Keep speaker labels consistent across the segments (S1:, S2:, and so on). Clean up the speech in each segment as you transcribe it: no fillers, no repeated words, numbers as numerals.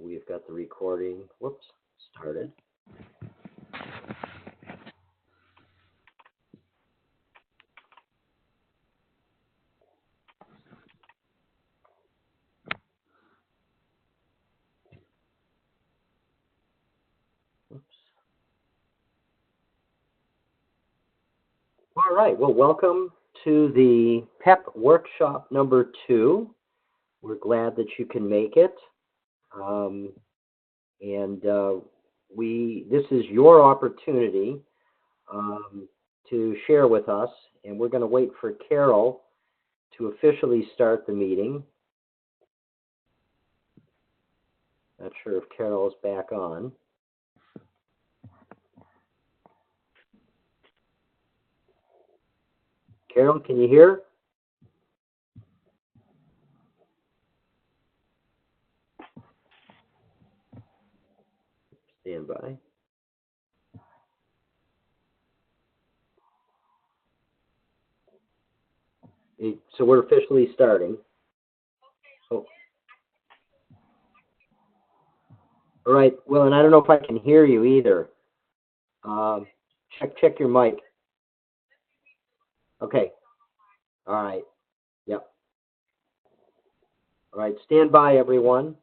S1: we've got the recording, started. All right, well, welcome to the PEP Workshop number 2. We're glad that you can make it. This is your opportunity to share with us, and we're going to wait for Carol to officially start the meeting. Not sure if Carol is back on. Carol, can you hear? Stand by. So we're officially starting. Oh. All right. Well, and I don't know if I can hear you either. Check your mic. Okay. All right. Yep. All right. Stand by, everyone.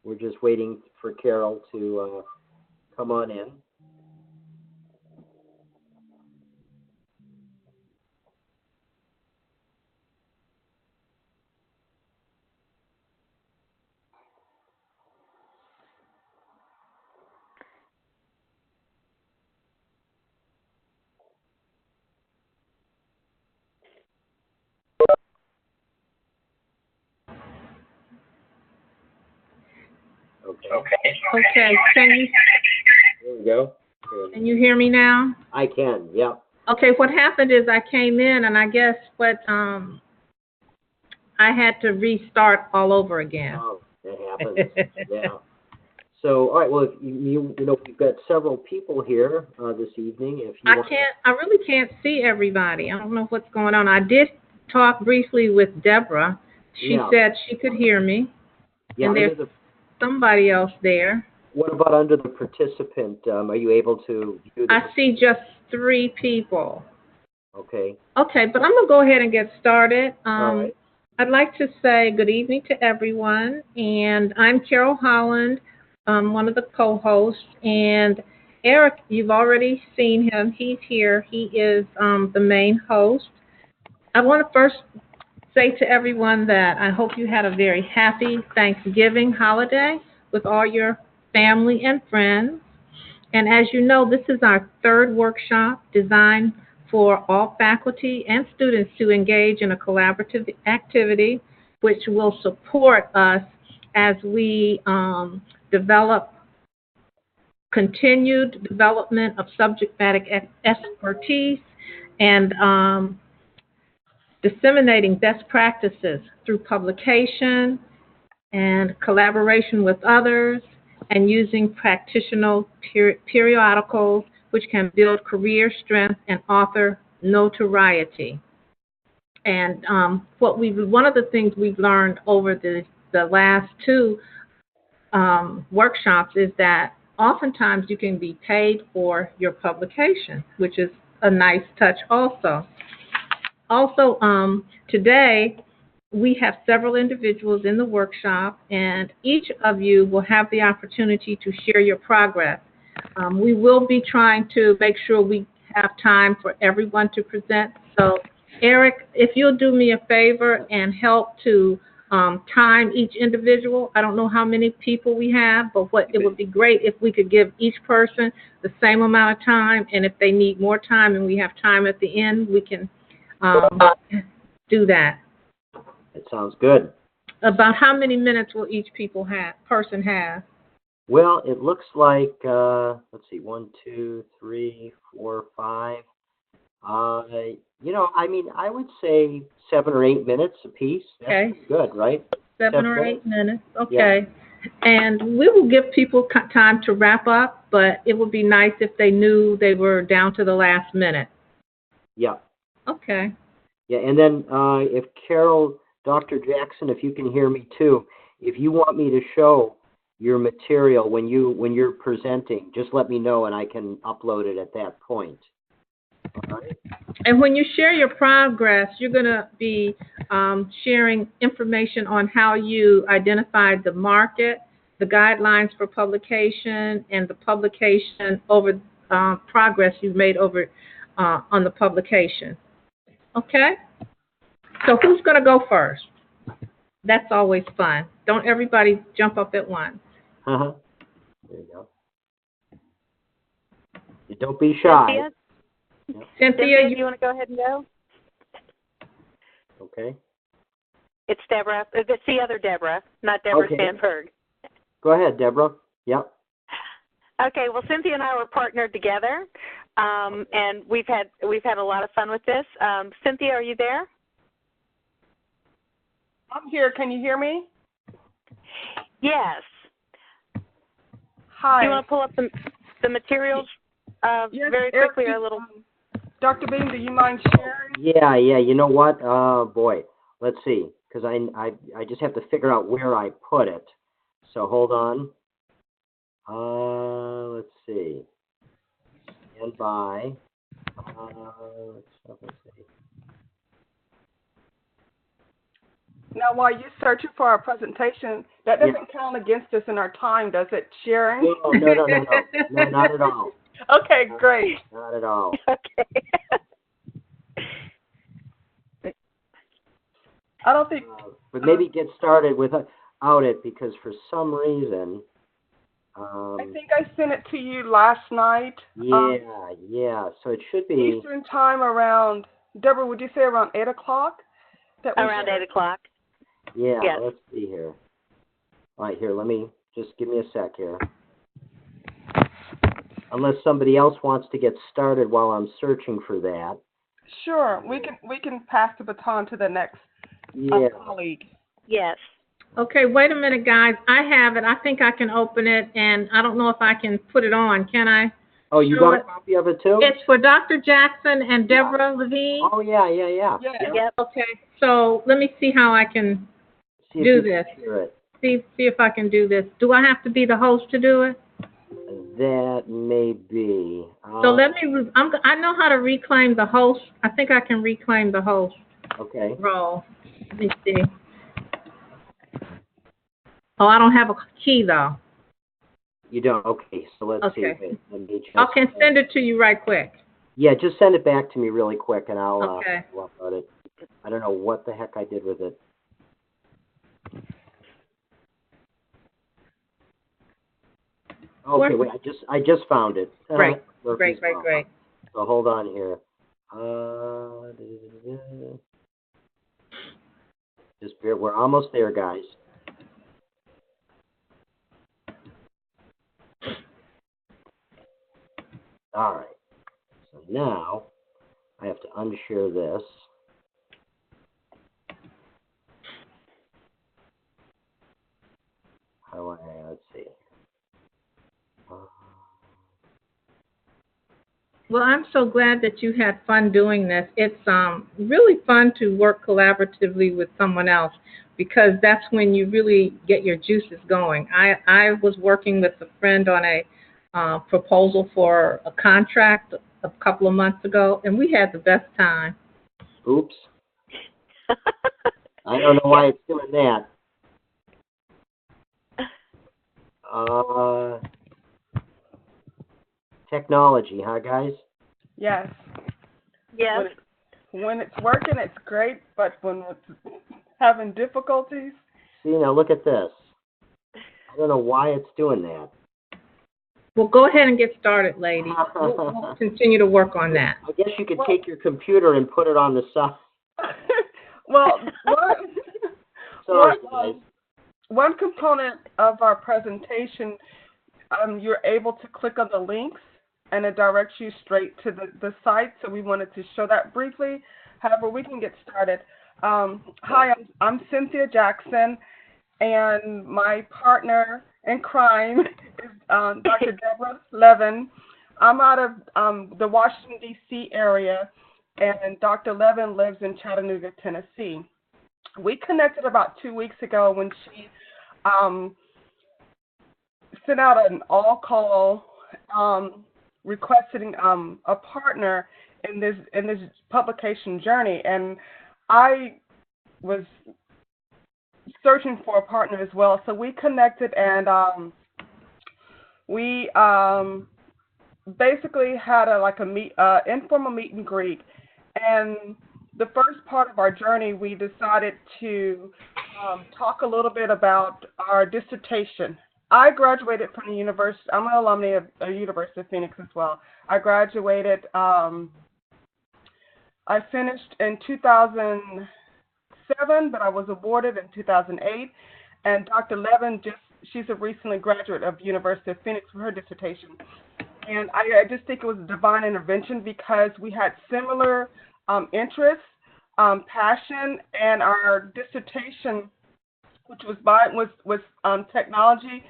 S1: We're just waiting for Carol to come on in.
S2: Okay. Can you?
S1: There we go.
S2: Can you hear me now?
S1: I can. Yep.
S2: Okay. What happened is I came in and I guess I had to restart all over again.
S1: Oh, that happens. Yeah. So, all right. Well, if you know, we've got several people here this evening. If you
S2: I really can't see everybody. I don't know what's going on. I did talk briefly with Deborah. She said she could hear me.
S1: Yeah.
S2: And there's somebody else there.
S1: What about under the participant? Are you able to view the...
S2: I see just 3 people.
S1: Okay.
S2: Okay, but I'm going to go ahead and get started.
S1: All right.
S2: I'd like to say good evening to everyone, and I'm Carol Holland, one of the co-hosts, and Eric, you've already seen him. He's here. He is the main host. I want to first say to everyone that I hope you had a very happy Thanksgiving holiday with all your family and friends. And as you know, this is our 3rd workshop designed for all faculty and students to engage in a collaborative activity which will support us as we develop continued development of subject matter expertise and disseminating best practices through publication and collaboration with others, and using practitioner periodicals which can build career strength and author notoriety. And one of the things we've learned over the last 2 workshops is that oftentimes you can be paid for your publication, which is a nice touch also. Also, today, we have several individuals in the workshop, and each of you will have the opportunity to share your progress. We will be trying to make sure we have time for everyone to present. So, Eric, if you'll do me a favor and help to time each individual. I don't know how many people we have, but it would be great if we could give each person the same amount of time, and if they need more time and we have time at the end, we can do that.
S1: That sounds good.
S2: About how many minutes will each person have?
S1: Well, it looks like, let's see, 1, 2, 3, 4, 5. I would say 7 or 8 minutes apiece. That's good, right?
S2: 7 or 8 minutes. Okay. Yeah. And we will give people time to wrap up, but it would be nice if they knew they were down to the last minute.
S1: Yeah.
S2: Okay.
S1: Yeah, and then if Carol, Dr. Jackson, if you can hear me too, if you want me to show your material when you're presenting, just let me know and I can upload it at that point. All right.
S2: And when you share your progress, you're going to be sharing information on how you identified the market, the guidelines for publication, and the publication over progress you've made over on the publication. Okay? So who's going to go first? That's always fun. Don't everybody jump up at once.
S1: Uh-huh. There you go. You don't be shy.
S3: Cynthia?
S1: Yep.
S2: Cynthia,
S3: Do you want to go ahead and go?
S1: Okay.
S3: It's Deborah. It's the other Deborah, not Deborah
S1: Okay.
S3: Stanford.
S1: Go ahead, Deborah. Yep.
S3: Okay. Well, Cynthia and I were partnered together, and we've had a lot of fun with this. Cynthia, are you there?
S4: I'm here. Can you hear me?
S3: Yes.
S4: Hi.
S3: Do you want to pull up the materials
S4: Yes,
S3: very
S4: Eric,
S3: quickly or a little?
S4: Dr. Beam, do you mind sharing?
S1: Yeah. You know what? Boy, let's see, because I just have to figure out where I put it. So hold on. Let's see. Stand by. Let's see.
S4: Now, while you're searching for our presentation, that doesn't count against us in our time, does it, sharing?
S1: No, not at all.
S4: Okay, great.
S1: Not at all.
S3: Okay.
S4: I don't think...
S1: But maybe get started without it, because for some reason...
S4: I think I sent it to you last night.
S1: Yeah. So it should be...
S4: Eastern time around... Deborah, would you say around 8 o'clock?
S3: Around 8 o'clock.
S1: Yeah,
S3: yes.
S1: Let's see here. All right, here, just give me a sec here. Unless somebody else wants to get started while I'm searching for that.
S4: Sure, we can pass the baton to the next colleague.
S3: Yes.
S2: Okay, wait a minute, guys. I have it. I think I can open it, and I don't know if I can put it on. Can I?
S1: Oh, you got a copy of it too?
S2: It's for Dr. Jackson and Deborah Levine.
S1: Oh, yeah.
S3: Yep.
S2: Okay, so let me see how I can do this. See if I can do this. Do I have to be the host to do it?
S1: That may be.
S2: So let me. I know how to reclaim the host. I think I can reclaim the host.
S1: Okay.
S2: Role. Let me see. Oh, I don't have a key though.
S1: You don't? Okay, so let's see. Wait, let me just,
S2: I can send it to you right quick.
S1: Yeah, just send it back to me really quick, and I'll upload it. I don't know what the heck I did with it. Okay, wait, I just found it.
S2: Great.
S1: So hold on here. Just bear. We're almost there, guys. All right. So now I have to unshare this. Let's see.
S2: Well, I'm so glad that you had fun doing this. It's really fun to work collaboratively with someone else, because that's when you really get your juices going. I was working with a friend on a proposal for a contract a couple of months ago, and we had the best time.
S1: Oops. I don't know why it's doing that. Technology, huh, guys?
S4: Yes.
S3: Yes.
S4: When it's working, it's great, but when it's having difficulties...
S1: See, now look at this. I don't know why it's doing that.
S2: Well, go ahead and get started, lady. We'll continue to work on that.
S1: I guess you could take your computer and put it on the side.
S4: Well,
S1: Sorry, guys.
S4: One component of our presentation, you're able to click on the links, and it directs you straight to the site, so we wanted to show that briefly. However, we can get started. Hi, I'm Cynthia Jackson, and my partner in crime is Dr. Deborah Levin. I'm out of the Washington, D.C. area, and Dr. Levin lives in Chattanooga, Tennessee. We connected about 2 weeks ago when she sent out an all-call requesting a partner in this publication journey, and I was searching for a partner as well. So we connected, and we basically had a informal meet and greet. And the first part of our journey, we decided to talk a little bit about our dissertation. I graduated from the university. I'm an alumni of the University of Phoenix as well. I graduated. I finished in 2007, but I was awarded in 2008. And Dr. Levin, she's a recently graduate of the University of Phoenix for her dissertation. And I just think it was a divine intervention because we had similar interests, passion, and our dissertation, which was technology,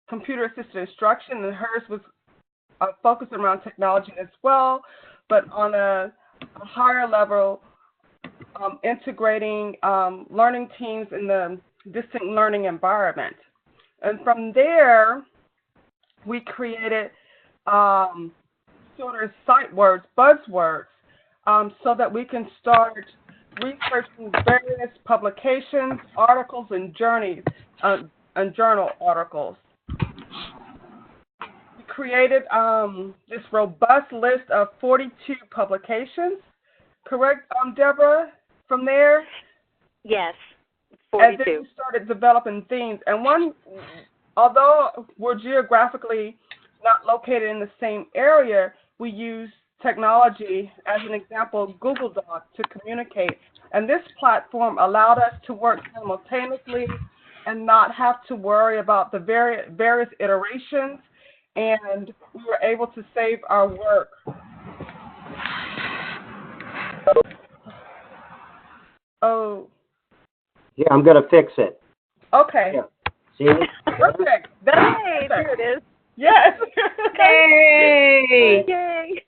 S4: computer-assisted instruction, and hers was focused around technology as well, but on a higher level, integrating learning teams in the distant learning environment. And from there, we created sort of sight words, buzzwords, so that we can start researching various publications, articles, and journals, and journal articles. We created this robust list of 42 publications, correct, Deborah, from there?
S3: Yes, 42.
S4: And then we started developing themes. And although we're geographically not located in the same area, we use technology, as an example, Google Docs, to communicate. And this platform allowed us to work simultaneously and not have to worry about the various iterations, and we were able to save our work. Oh.
S1: Yeah, I'm going to fix it.
S4: Okay.
S1: Yeah. See it?
S4: Perfect.
S3: Hey, there it is.
S4: Yes.
S2: Yay!
S3: Yay!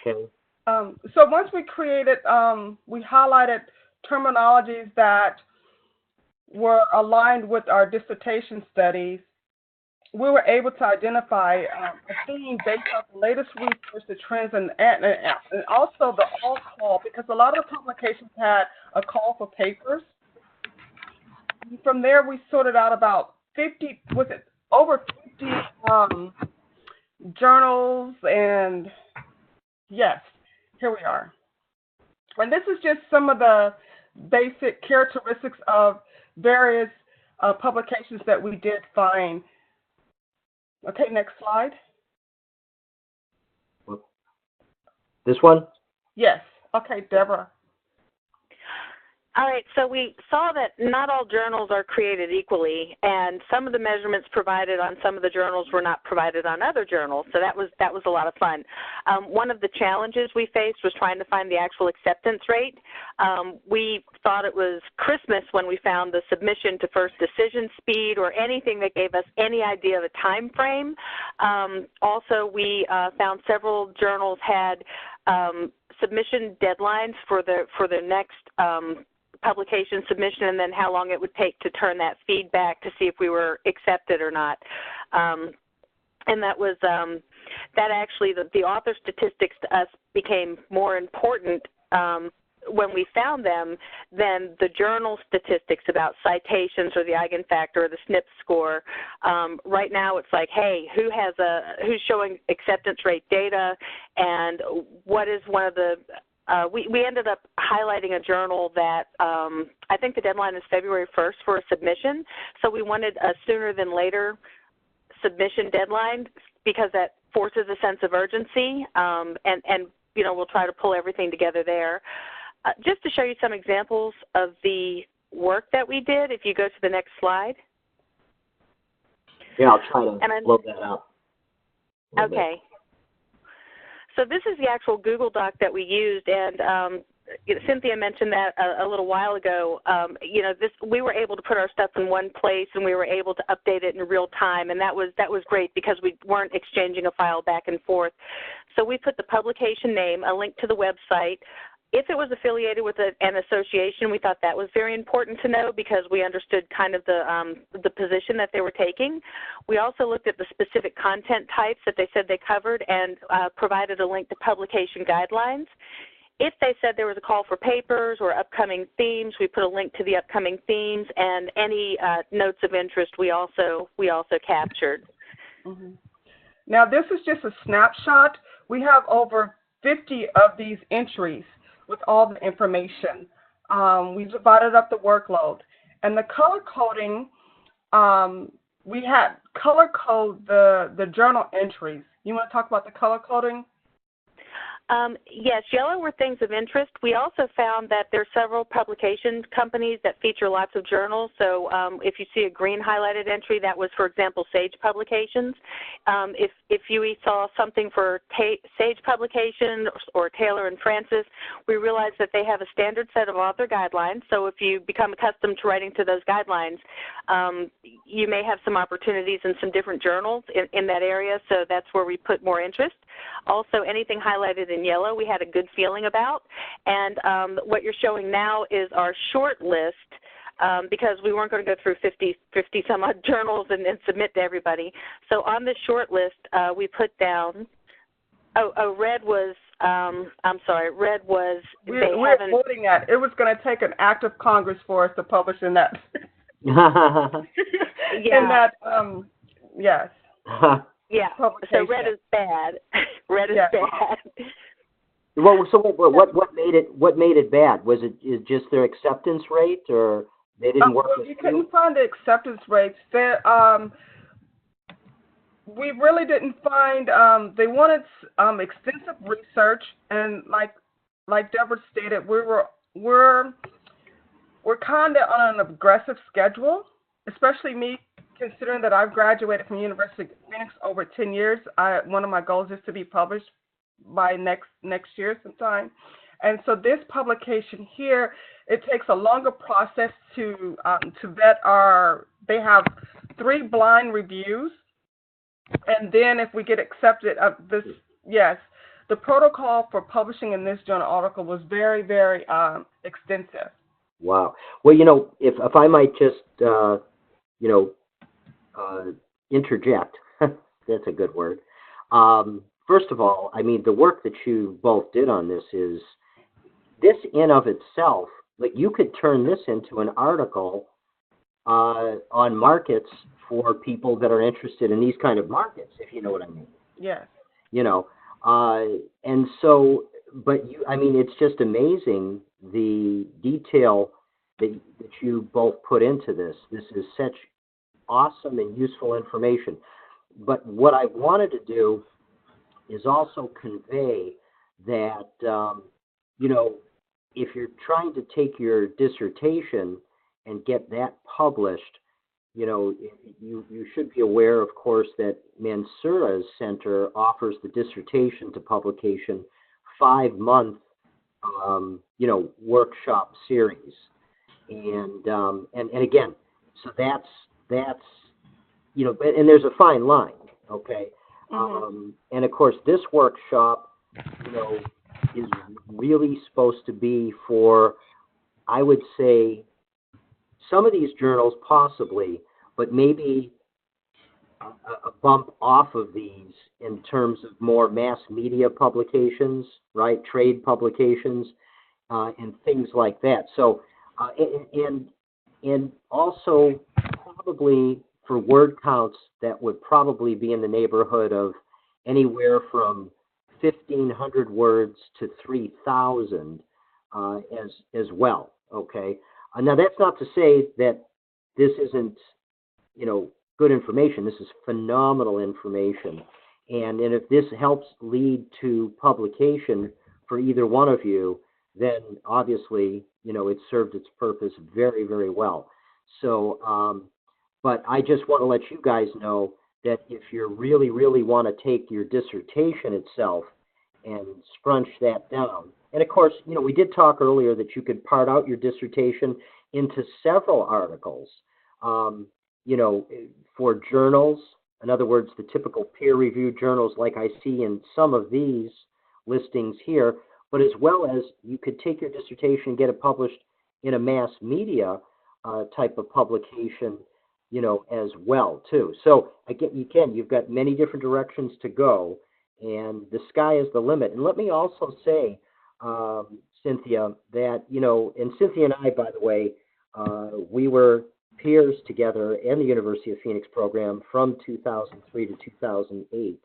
S1: Okay.
S4: So once we created, we highlighted terminologies that were aligned with our dissertation studies. We were able to identify a theme based on the latest research, the trends, and also the all call, because a lot of the publications had a call for papers. From there, we sorted out about over 50 journals, and yes, here we are. And this is just some of the basic characteristics of various publications that we did find. Okay, next slide.
S1: This one?
S4: Yes. Okay, Deborah.
S3: All right, so we saw that not all journals are created equally, and some of the measurements provided on some of the journals were not provided on other journals, so that was a lot of fun. One of the challenges we faced was trying to find the actual acceptance rate. We thought it was Christmas when we found the submission to first decision speed or anything that gave us any idea of a time frame. Also, we found several journals had submission deadlines for the next publication submission, and then how long it would take to turn that feedback to see if we were accepted or not. And that was that actually the author statistics to us became more important when we found them than the journal statistics about citations or the eigenfactor or the SNP score. Right now it's like, hey, who's showing acceptance rate data, and what is one of the we ended up highlighting a journal that I think the deadline is February 1st for a submission, so we wanted a sooner than later submission deadline because that forces a sense of urgency, and you know, we'll try to pull everything together there. Just to show you some examples of the work that we did, if you go to the next slide.
S1: Yeah, I'll try to load that up.
S3: Okay. So this is the actual Google Doc that we used, and Cynthia mentioned that a little while ago. You know, we were able to put our stuff in one place, and we were able to update it in real time, and that was great because we weren't exchanging a file back and forth. So we put the publication name, a link to the website. If it was affiliated with an association, we thought that was very important to know because we understood kind of the position that they were taking. We also looked at the specific content types that they said they covered and provided a link to publication guidelines. If they said there was a call for papers or upcoming themes, we put a link to the upcoming themes, and any notes of interest we also captured.
S4: Mm-hmm. Now, this is just a snapshot. We have over 50 of these entries with all the information. We divided up the workload. And the color coding, we had color code the journal entries. You want to talk about the color coding?
S3: Yes, yellow were things of interest. We also found that there are several publication companies that feature lots of journals. So if you see a green highlighted entry, that was, for example, Sage Publications. If you saw something for Sage Publications or Taylor and Francis, we realized that they have a standard set of author guidelines. So if you become accustomed to writing to those guidelines, you may have some opportunities in some different journals in that area. So that's where we put more interest. Also, anything highlighted in yellow we had a good feeling about. And what you're showing now is our short list because we weren't going to go through 50 some odd journals and submit to everybody. So on this short list, we put down, red was, red was,
S4: we're voting at, it was going to take an act of Congress for us to publish in that.
S3: Yeah.
S4: In that, yes.
S3: Yeah, so red is bad. Red is bad.
S1: Well, so what made it bad? Was it just their acceptance rate, or they didn't work?
S4: Well, we couldn't find the acceptance rates. We really didn't find. They wanted extensive research, and like Deborah stated, we're kind of on an aggressive schedule, especially me. Considering that I've graduated from University of Phoenix over 10 years, one of my goals is to be published by next year sometime. And so this publication here, it takes a longer process to vet they have 3 blind reviews. And then if we get accepted, the protocol for publishing in this journal article was very, very extensive.
S1: Wow. Well, if I might just, interject. That's a good word. First of all, I mean, the work that you both did on this in of itself, like you could turn this into an article on markets for people that are interested in these kind of markets, if you know what I mean.
S4: Yes.
S1: And so, it's just amazing the detail that you both put into this. This is such awesome and useful information. But what I wanted to do is also convey that, if you're trying to take your dissertation and get that published, you should be aware, of course, that Mansura's center offers the dissertation to publication 5-month, workshop series. And again, so that's, and there's a fine line, okay?
S4: Mm-hmm.
S1: And of course, this workshop, is really supposed to be for, I would say, some of these journals possibly, but maybe a bump off of these in terms of more mass media publications, right? Trade publications, and things like that. So, and also probably for word counts that would probably be in the neighborhood of anywhere from 1,500 words to 3,000 as well, okay? Now, that's not to say that this isn't, good information. This is phenomenal information. And if this helps lead to publication for either one of you, then obviously, it served its purpose very, very well. So, but I just want to let you guys know that if you really, really want to take your dissertation itself and scrunch that down, and of course, we did talk earlier that you could part out your dissertation into several articles, for journals, In other words, the typical peer-reviewed journals like I see in some of these listings here, but as well as you could take your dissertation and get it published in a mass media type of publication, as well too. So again, you've got many different directions to go, and the sky is the limit. And let me also say, Cynthia, that, and Cynthia and I, by the way, we were peers together in the University of Phoenix program from 2003 to 2008.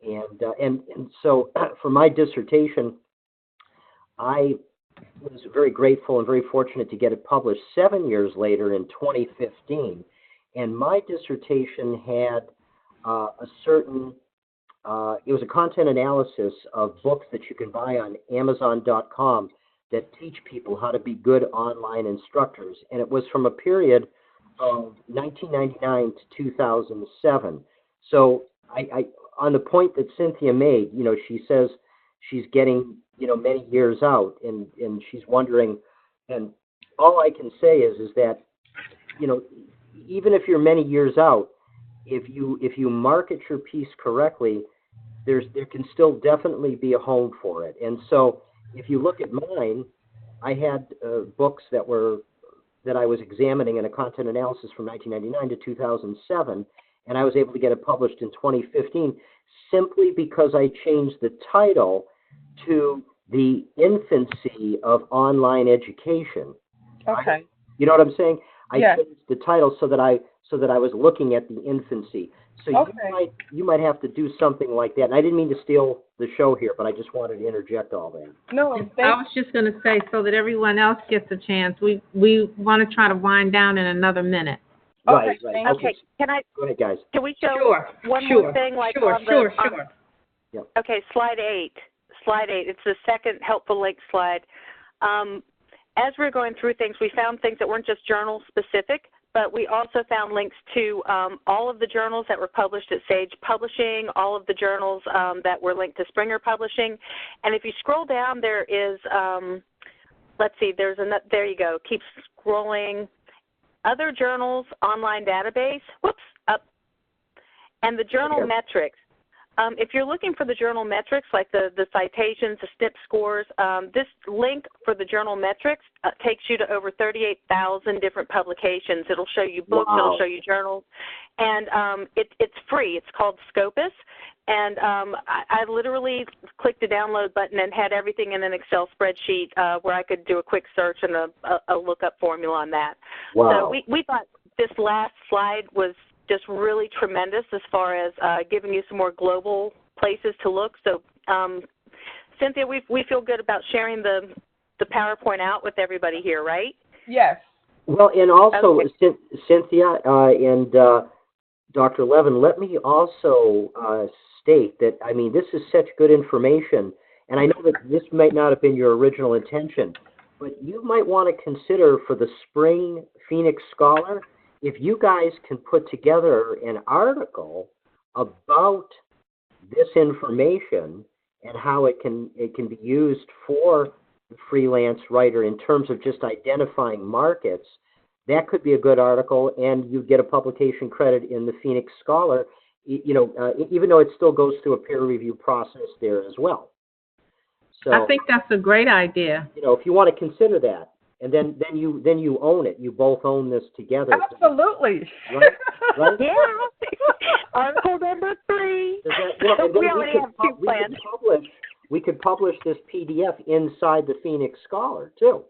S1: And so for my dissertation, I was very grateful and very fortunate to get it published 7 years later in 2015. And my dissertation had a certain, it was a content analysis of books that you can buy on Amazon.com that teach people how to be good online instructors. And it was from a period of 1999 to 2007. So I on the point that Cynthia made, she says she's getting, many years out, and she's wondering, and all I can say is that, even if you're many years out, if you market your piece correctly, there can still definitely be a home for it. And so if you look at mine, I had books that I was examining in a content analysis from 1999 to 2007, and I was able to get it published in 2015 simply because I changed the title to The Infancy of Online Education.
S4: Okay.
S1: You know what I'm saying?
S4: Yes.
S1: I changed the title so that I was looking at the infancy. So
S4: okay.
S1: you might have to do something like that. And I didn't mean to steal the show here, but I just wanted to interject all that.
S4: No,
S2: I was just going to say, so that everyone else gets a chance, we want to try to wind down in another minute.
S1: Right.
S3: Okay. Can I?
S1: Go ahead, guys.
S3: Can we show one
S2: more
S3: more thing?
S2: Sure.
S1: Yep.
S3: Okay, slide 8. Slide 8. It's the second helpful link slide. As we're going through things, we found things that weren't just journal specific, but we also found links to all of the journals that were published at Sage Publishing, all of the journals that were linked to Springer Publishing. And if you scroll down, there is, let's see, there you go. Keep scrolling. Other journals, online database, up. And the journal metrics. If you're looking for the journal metrics, like the citations, the SNP scores, this link for the journal metrics takes you to over 38,000 different publications. It'll show you books, It'll show you journals, and it's free. It's called Scopus, and I literally clicked the download button and had everything in an Excel spreadsheet where I could do a quick search and a lookup formula on that.
S1: Wow.
S3: So we thought this last slide was just really tremendous as far as giving you some more global places to look. So, Cynthia, we feel good about sharing the PowerPoint out with everybody here, right?
S4: Yes.
S1: Well, and also,
S3: okay.
S1: Cynthia and Dr. Levin, let me also state that, I mean, this is such good information, and I know that this might not have been your original intention, but you might want to consider for the Spring Phoenix Scholar, if you guys can put together an article about this information and how it can be used for the freelance writer in terms of just identifying markets, that could be a good article, and you get a publication credit in the Phoenix Scholar, even though it still goes through a peer review process there as well. So
S2: I think that's a great idea.
S1: If you want to consider that. And then you own it. You both own this together.
S4: Absolutely.
S1: Right?
S3: Yeah. Article number 3.
S1: We
S3: already have 2 plans.
S1: We could publish this PDF inside the Phoenix Scholar too.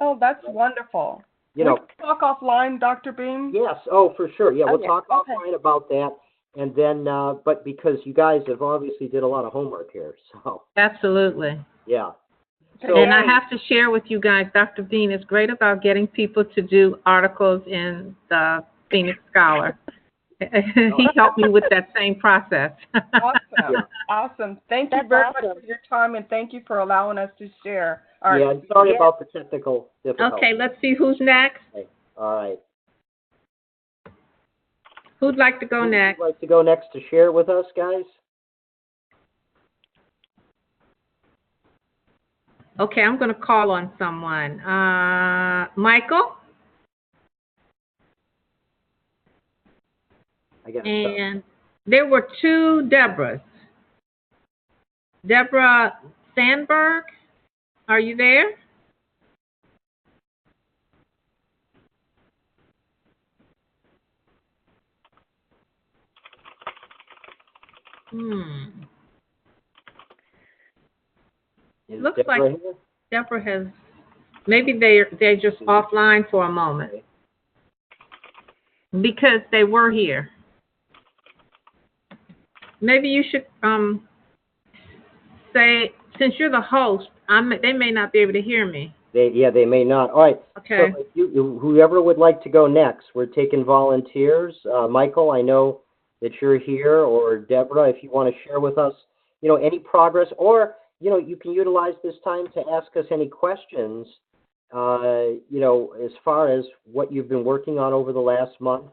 S4: Oh, that's wonderful. We can talk offline, Dr. Beam?
S1: Yes. Oh, for sure. Yeah, we'll talk
S4: okay.
S1: offline about that. And then, but because you guys have obviously did a lot of homework here, so.
S2: Absolutely.
S1: Yeah.
S2: So, and I have to share with you guys, Dr. Bean is great about getting people to do articles in the Phoenix Scholar. He helped me with that same process.
S4: Awesome. Thank you very much for your time, and thank you for allowing us to share.
S1: Sorry about the technical difficulties.
S2: Okay, let's see who's next.
S1: Okay. All right.
S2: Who'd like to go next?
S1: Who'd like to go next to share with us, guys?
S2: Okay, I'm going to call on someone. Michael?
S1: I got it.
S2: And there were two Deborahs. Deborah Sandberg, are you there?
S1: Is
S2: Looks
S1: Deborah
S2: like
S1: here?
S2: Deborah has, maybe they're just offline for a moment because they were here. Maybe you should say, since you're the host, they may not be able to hear me.
S1: They may not. All right.
S2: Okay.
S1: So if whoever would like to go next, we're taking volunteers. Michael, I know that you're here, or Deborah, if you want to share with us, any progress, or, you can utilize this time to ask us any questions, as far as what you've been working on over the last month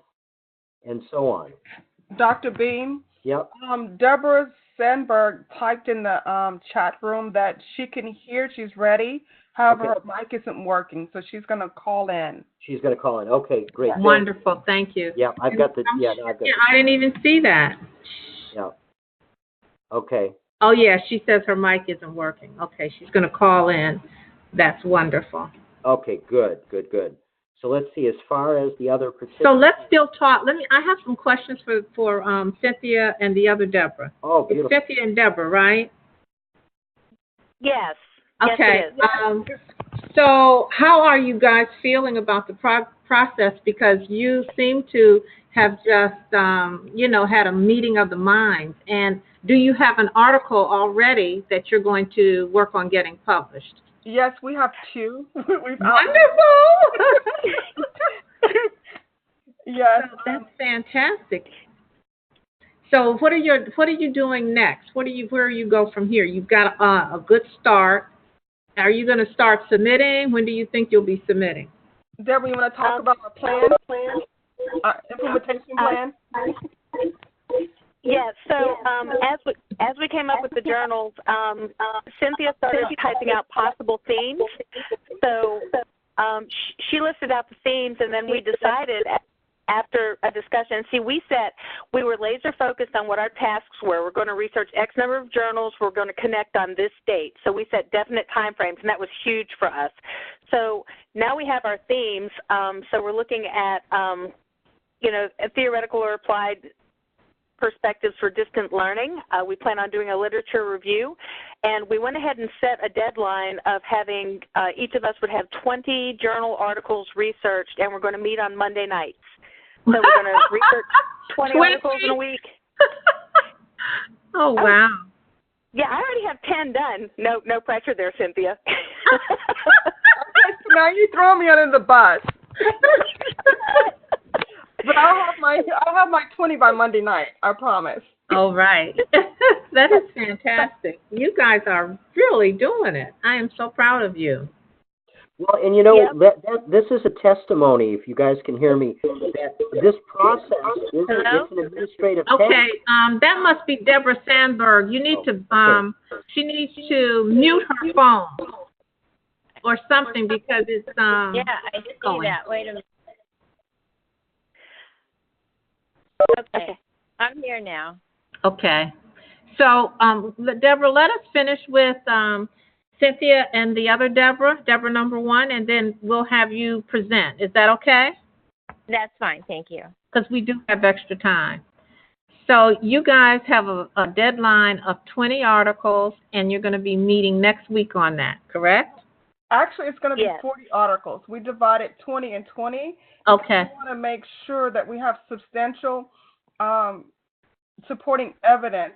S1: and so on.
S4: Dr. Beam?
S1: Yep.
S4: Deborah Sandberg typed in the chat room that she can hear, she's ready. However, her mic isn't working, so she's going to call in.
S1: She's going to call in. Okay, great.
S2: Wonderful. Thank you.
S1: Yeah, I've got the.
S2: I didn't even see that.
S1: Yeah. Okay.
S2: Oh, yeah, she says her mic isn't working. Okay, she's going to call in. That's wonderful.
S1: Okay, good. So let's see, as far as the other participants.
S2: So let's still talk. I have some questions for Cynthia and the other Deborah.
S1: Oh, beautiful.
S2: It's Cynthia and Deborah, right?
S3: Yes.
S2: Okay.
S3: Yes, it is.
S2: So how are you guys feeling about the process? Because you seem to have just, had a meeting of the minds. And do you have an article already that you're going to work on getting published?
S4: Yes, we have two.
S2: Wonderful!
S4: Yes.
S2: So that's fantastic. So what are you doing next? Where do you go from here? You've got a good start. Are you going to start submitting? When do you think you'll be submitting?
S4: Deborah, you want to talk about our plan? Our implementation plan?
S3: Yeah, so as we came up with the journals, Cynthia started typing out possible themes. So she listed out the themes, and then we decided after a discussion, we were laser focused on what our tasks were. We're going to research X number of journals. We're going to connect on this date. So we set definite time frames, and that was huge for us. So now we have our themes. So we're looking at, theoretical or applied perspectives for distant learning. We plan on doing a literature review, and we went ahead and set a deadline of having each of us would have 20 journal articles researched, and we're going to meet on Monday nights. So we're going to research 20 articles in a week.
S2: Oh, wow.
S3: Yeah, I already have 10 done. No pressure there, Cynthia.
S4: Now you throw me under the bus. But I'll have my 20 by Monday night, I promise.
S2: All right. That is fantastic. You guys are really doing it. I am so proud of you.
S1: Well, and this is a testimony, if you guys can hear me, that this process is an administrative task.
S2: Okay, that must be Deborah Sandberg. You need to, she needs to mute her phone or something because it's,
S5: yeah, I see that. Wait a minute. Okay, I'm here now.
S2: Okay. So, Deborah, let us finish with Cynthia and the other Deborah number one, and then we'll have you present. Is that okay?
S5: That's fine, thank you.
S2: Because we do have extra time. So you guys have a deadline of 20 articles, and you're going to be meeting next week on that, correct?
S4: Actually, it's going to be 40 articles. We divided 20 and 20.
S2: Okay.
S4: We want to make sure that we have substantial supporting evidence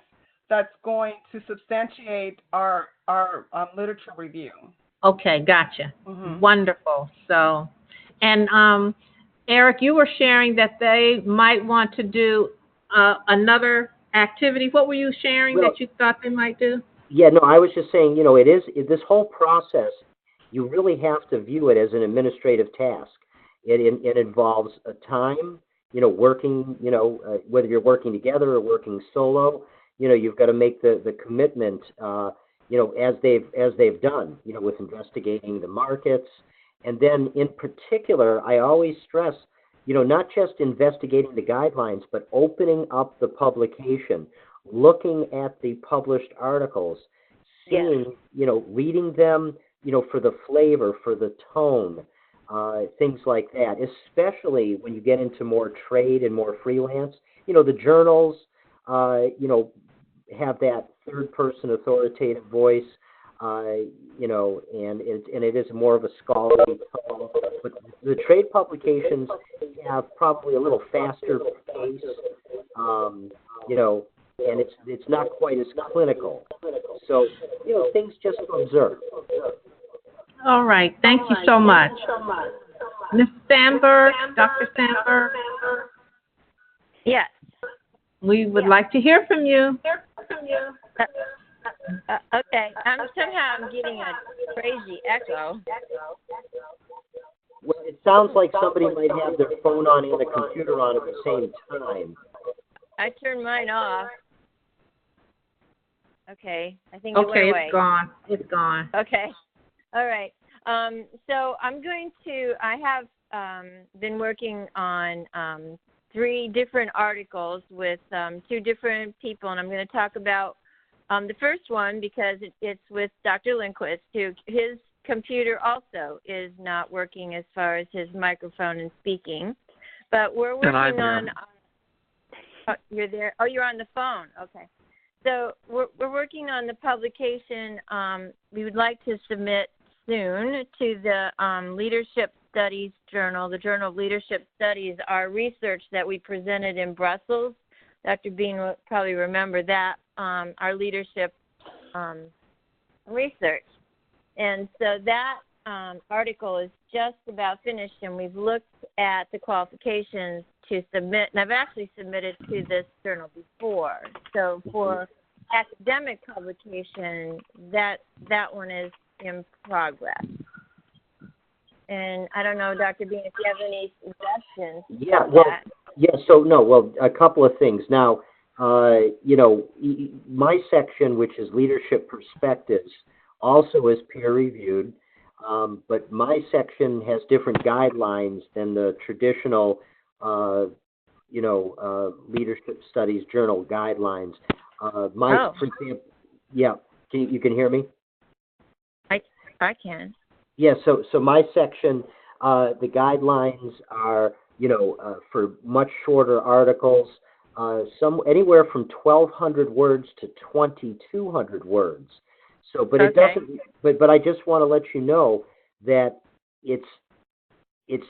S4: that's going to substantiate our literature review.
S2: Okay, gotcha.
S4: Mm-hmm.
S2: Wonderful. So, and Eric, you were sharing that they might want to do another activity. What were you sharing that you thought they might do?
S1: Yeah, no, I was just saying, this whole process, you really have to view it as an administrative task. It involves a time, working, whether you're working together or working solo, you've got to make the commitment, as they've done, with investigating the markets. And then in particular, I always stress, not just investigating the guidelines, but opening up the publication, looking at the published articles, seeing, reading them, for the flavor, for the tone, things like that, especially when you get into more trade and more freelance. The journals, have that third-person authoritative voice, and it is more of a scholarly tone. But the trade publications have probably a little faster pace, and it's not quite as clinical. So, things just to observe.
S2: All right. Thank you so much. Ms. Sandberg, Dr. Sandberg,
S5: Yes.
S2: we would like to hear from you.
S5: Okay. Somehow I'm getting a crazy echo.
S1: Well, it sounds like somebody might have their phone on and the computer on at the same time.
S5: I turned mine off. Okay. I think it went
S2: Okay,
S5: away.
S2: it's gone. It's gone.
S5: Okay. All right. So I have been working on 3 different articles with 2 different people, and I'm going to talk about the first one because it's with Dr. Lindquist, who his computer also is not working as far as his microphone and speaking. But we're working on you're there. Oh, you're on the phone. Okay. So we're working on the publication. We would like to submit soon to the Leadership Studies Journal, the Journal of Leadership Studies, our research that we presented in Brussels. Dr. Bean will probably remember that, our leadership research. And so that article is just about finished, and we've looked at the qualifications to submit, and I've actually submitted to this journal before. So for academic publication, that one is in progress. And I don't know, Dr. Bean, if you have any suggestions.
S1: Yeah, well, a couple of things. Now, my section, which is Leadership Perspectives, also is peer-reviewed, but my section has different guidelines than the traditional, Leadership Studies Journal guidelines. For example, yeah, you can hear me?
S5: I can.
S1: Yeah, so my section, the guidelines are, for much shorter articles, anywhere from 1,200 words to 2,200 words. So, but it doesn't. But I just want to let you know that it's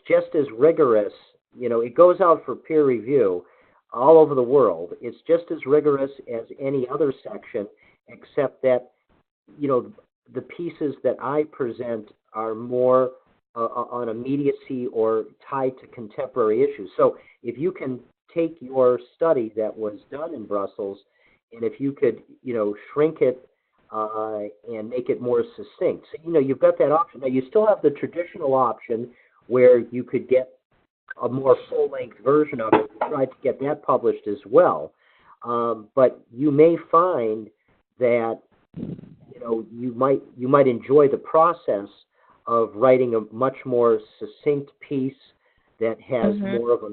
S1: just as rigorous. It goes out for peer review all over the world. It's just as rigorous as any other section, except that, the pieces that I present are more on immediacy or tied to contemporary issues. So if you can take your study that was done in Brussels, and if you could, shrink it and make it more succinct. So, you've got that option. Now, you still have the traditional option where you could get a more full-length version of it. We tried to get that published as well. But you may find that, you might enjoy the process of writing a much more succinct piece that has more of a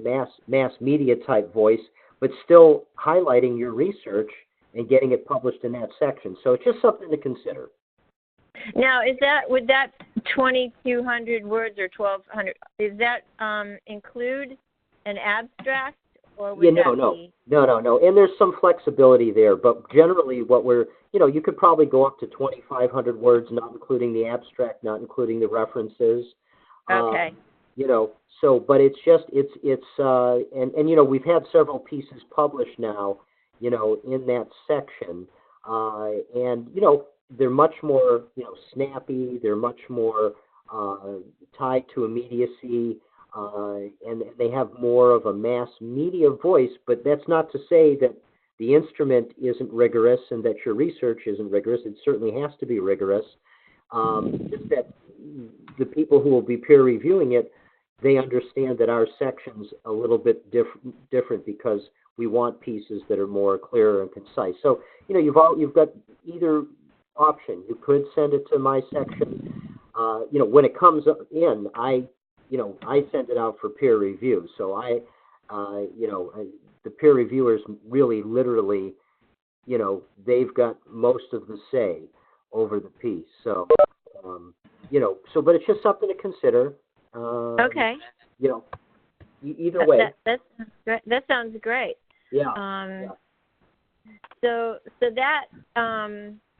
S1: mass media type voice, but still highlighting your research and getting it published in that section. So it's just something to consider.
S5: Now, would that 2,200 words or 1,200, is that include an abstract, or would be? No.
S1: And there's some flexibility there, but generally what you could probably go up to 2,500 words, not including the abstract, not including the references.
S5: Okay.
S1: But it's just, and we've had several pieces published now, in that section, and, they're much more, snappy, they're much more tied to immediacy, and they have more of a mass media voice, but that's not to say that the instrument isn't rigorous and that your research isn't rigorous. It certainly has to be rigorous. Just that the people who will be peer reviewing it, they understand that our section's a little bit different because we want pieces that are more clear and concise. So, you've got either option. You could send it to my section. When it comes in, I I send it out for peer review. So the peer reviewers really literally, they've got most of the say over the piece. So, but it's just something to consider.
S5: Okay.
S1: Either way.
S5: That sounds great.
S1: Yeah.
S5: So that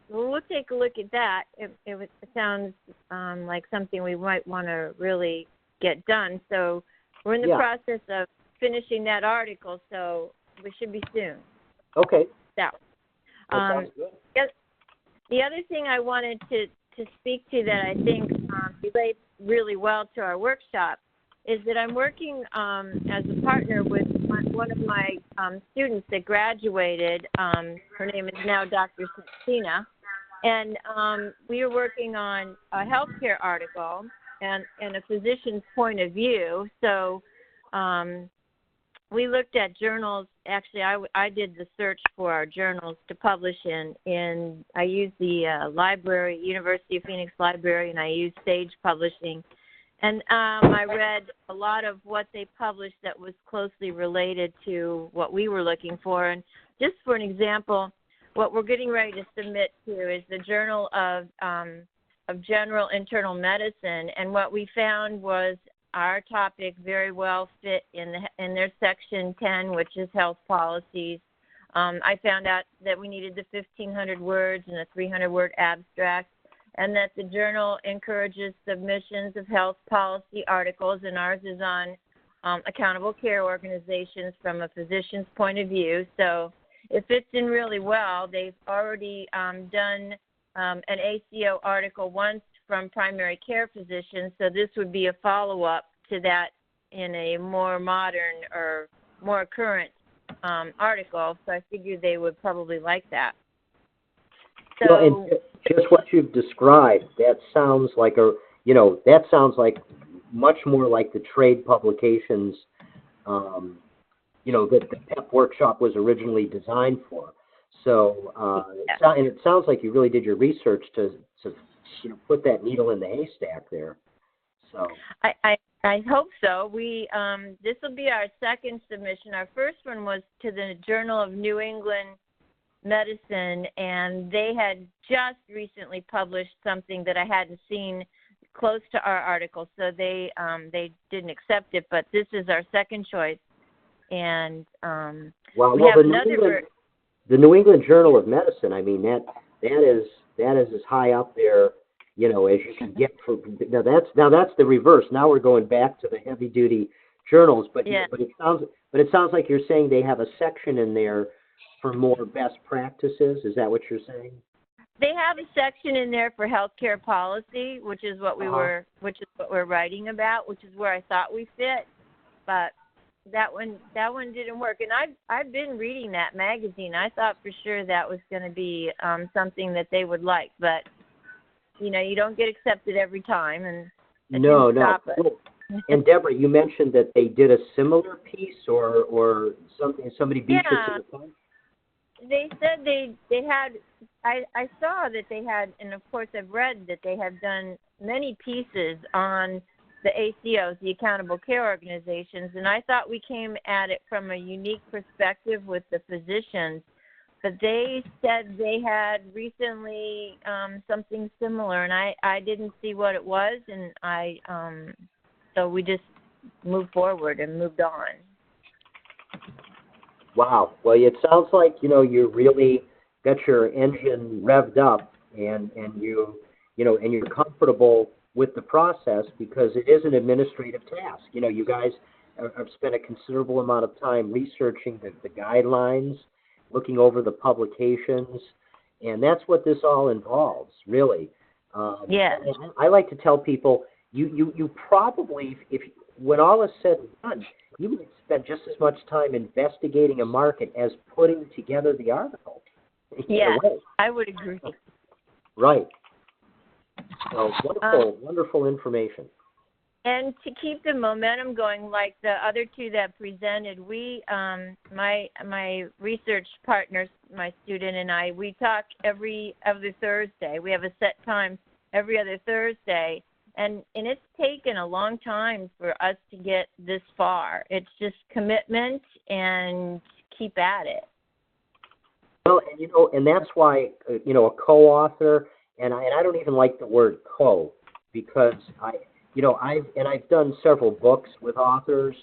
S5: we'll take a look at that. It sounds like something we might want to really get done. So we're in the process of finishing that article, so we should be soon.
S1: Okay.
S5: That
S1: sounds good.
S5: The other thing I wanted to speak to that I think relates really well to our workshop is that I'm working as a partner with one of my students that graduated. Her name is now Dr. Sextina. And we are working on a healthcare article and a physician's point of view. So we looked at journals. Actually, I did the search for our journals to publish in I used the library, University of Phoenix Library, and I used Sage Publishing. And I read a lot of what they published that was closely related to what we were looking for. And just for an example, what we're getting ready to submit to is the Journal of General Internal Medicine. And what we found was our topic very well fit in their section 10, which is health policies. I found out that we needed the 1,500 words and a 300-word abstract, and that the journal encourages submissions of health policy articles, and ours is on accountable care organizations from a physician's point of view. So it fits in really well. They've already done an ACO article once from primary care physicians, so this would be a follow-up to that in a more modern or more current article, so I figured they would probably like that. So,
S1: and just what you've described, that sounds like much more like the trade publications, that the PEP Workshop was originally designed for. So, and it sounds like you really did your research to put that needle in the haystack there. So
S5: I hope so. We this will be our second submission. Our first one was to the Journal of New England Medicine, and they had just recently published something that I hadn't seen close to our article, so they didn't accept it. But this is our second choice, and we have another.
S1: The New England Journal of Medicine. I mean that is as high up there, as you can get. Now that's the reverse. Now we're going back to the heavy duty journals, but it sounds like you're saying they have a section in there for more best practices. Is that what you're saying?
S5: They have a section in there for healthcare policy, which is what we're writing about, which is where I thought we fit, but that one didn't work. And I've been reading that magazine. I thought for sure that was going to be something that they would like, but you don't get accepted every time, and
S1: no. And Deborah, you mentioned that they did a similar piece, or something. Somebody beat you to the punch.
S5: They said they had. I saw that they had, and of course I've read that they have done many pieces on the ACOs, the Accountable Care Organizations, and I thought we came at it from a unique perspective with the physicians. But they said they had recently something similar, and I didn't see what it was, and so we just moved forward and moved on.
S1: Wow. Well, it sounds like you really got your engine revved up, and you're comfortable with the process because it is an administrative task. You guys have spent a considerable amount of time researching the guidelines, looking over the publications, and that's what this all involves, really.
S5: Yes.
S1: I like to tell people you probably, when all is said and done, you would spend just as much time investigating a market as putting together the article.
S5: Yeah, I would agree.
S1: Right. So wonderful information.
S5: And to keep the momentum going, like the other two that presented, we, my research partners, my student and I, we talk every other Thursday. We have a set time every other Thursday, And it's taken a long time for us to get this far. It's just commitment and keep at it.
S1: Well, and that's why a co-author, and I don't even like the word co, because I've done several books with authors,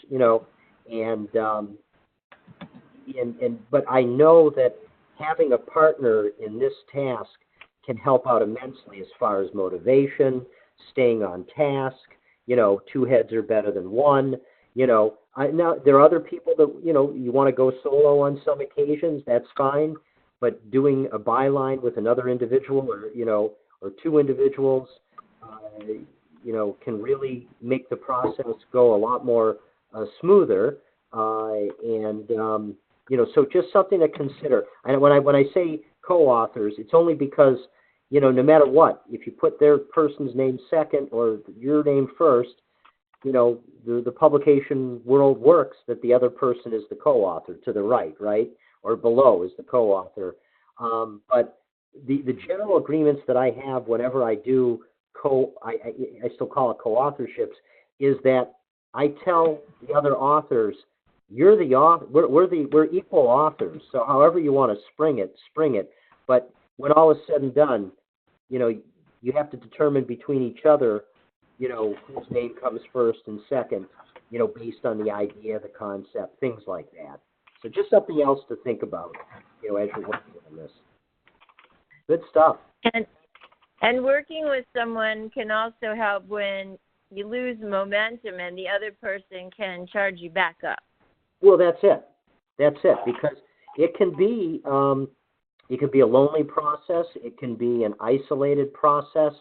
S1: but I know that having a partner in this task can help out immensely as far as motivation, staying on task. Two heads are better than one. Now there are other people that you want to go solo on some occasions. That's fine, but doing a byline with another individual, or two individuals, can really make the process go a lot more smoother. So just something to consider. And when I say co-authors, it's only because, no matter what, if you put their person's name second or your name first, the publication world works that the other person is the co-author to the right, or below is the co-author. But the general agreements that I have whenever I do I still call it co-authorships, is that I tell the other authors, you're the author. We're equal authors. So however you want to spring it. But when all is said and done, you have to determine between each other, whose name comes first and second, based on the idea, the concept, things like that. So just something else to think about, as you're working on this. Good stuff.
S5: And working with someone can also help when you lose momentum and the other person can charge you back up.
S1: Well, that's it, because it can be a lonely process. It can be an isolated process,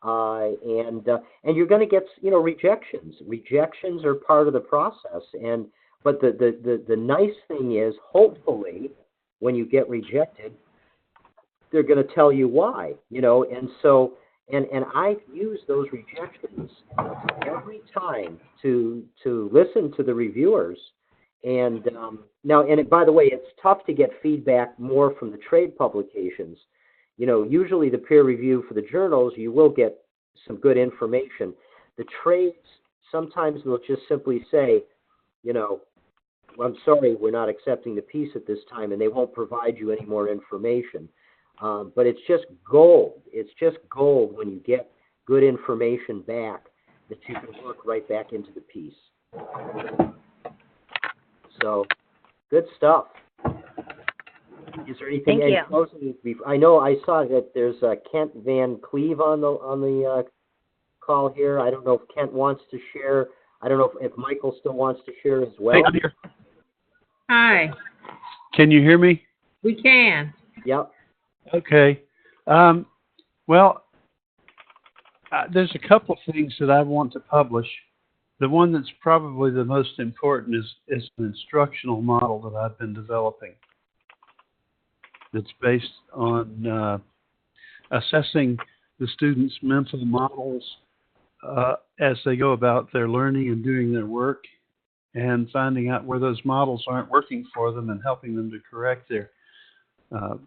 S1: and you're going to get rejections. Rejections are part of the process, but the nice thing is, hopefully, when you get rejected, they're going to tell you why, and so and I use those rejections every time to listen to the reviewers. And by the way, it's tough to get feedback more from the trade publications. Usually the peer review for the journals, you will get some good information. The trades, sometimes they'll just simply say, I'm sorry, we're not accepting the piece at this time, and they won't provide you any more information. But it's just gold. It's just gold when you get good information back that you can work right back into the piece. So, good stuff. Is there anything?
S5: Thank you.
S1: Closing? I know I saw that there's Kent Van Cleve on the call here. I don't know if Kent wants to share. I don't know if Michael still wants to share as well.
S6: Hey, I'm here.
S2: Hi,
S6: Can you hear me?
S2: we can.
S1: Yep.
S6: Okay. There's a couple of things that I want to publish. The one that's probably the most important is an instructional model that I've been developing. That's based on assessing the students' mental models as they go about their learning and doing their work, and finding out where those models aren't working for them and helping them to correct their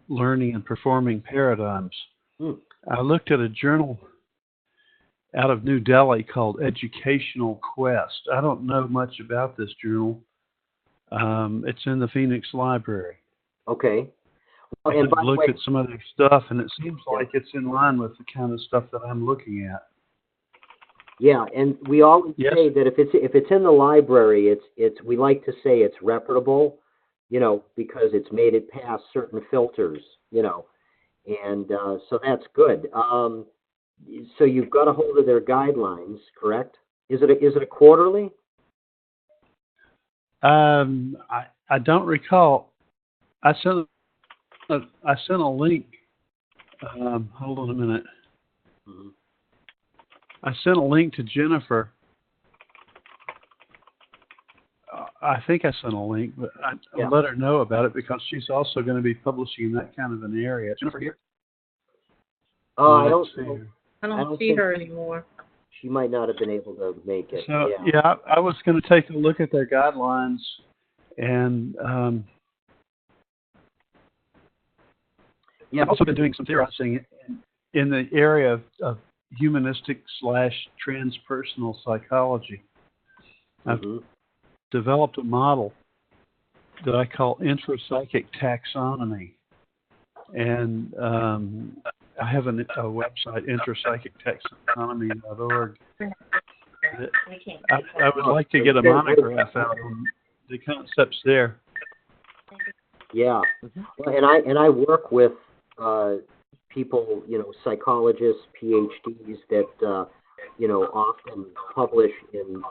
S6: learning and performing paradigms. I looked at a journal out of New Delhi called Educational Quest. I don't know much about this journal. It's in the Phoenix Library.
S1: Okay.
S6: I have looked at some of their stuff, and it seems like it's in line with the kind of stuff that I'm looking at.
S1: Yeah, and we always say that if it's in the library, it's we like to say it's reputable, because it's made it past certain filters, and so that's good. So you've got a hold of their guidelines, correct? Is it a quarterly?
S6: I don't recall. I sent a link. Hold on a minute.
S1: Mm-hmm.
S6: I sent a link to Jennifer. I think I sent a link, but I let her know about it because she's also going to be publishing in that kind of an area. Jennifer here?
S1: I don't see her.
S2: I don't see her anymore.
S1: She might not have been able to make it.
S6: So I was going to take a look at their guidelines, and I've also been doing some theorizing in the area of humanistic/transpersonal psychology. I've
S1: Mhm.
S6: developed a model that I call Intrapsychic Taxonomy. And I have a website, intrapsychictaxonomy.org. I would like to get a monograph out on the concepts there.
S1: Yeah, well, and I work with people, psychologists, PhDs that often publish in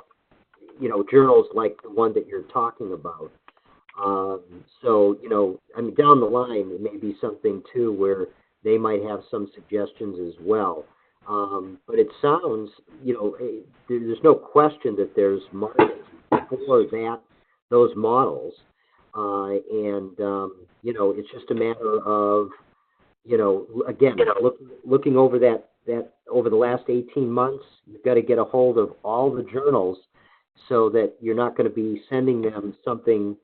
S1: journals like the one that you're talking about. So down the line it may be something too where they might have some suggestions as well. But it sounds, there's no question that there's market for those models. It's just a matter of, again, looking over that over the last 18 months, you've got to get a hold of all the journals so that you're not going to be sending them something,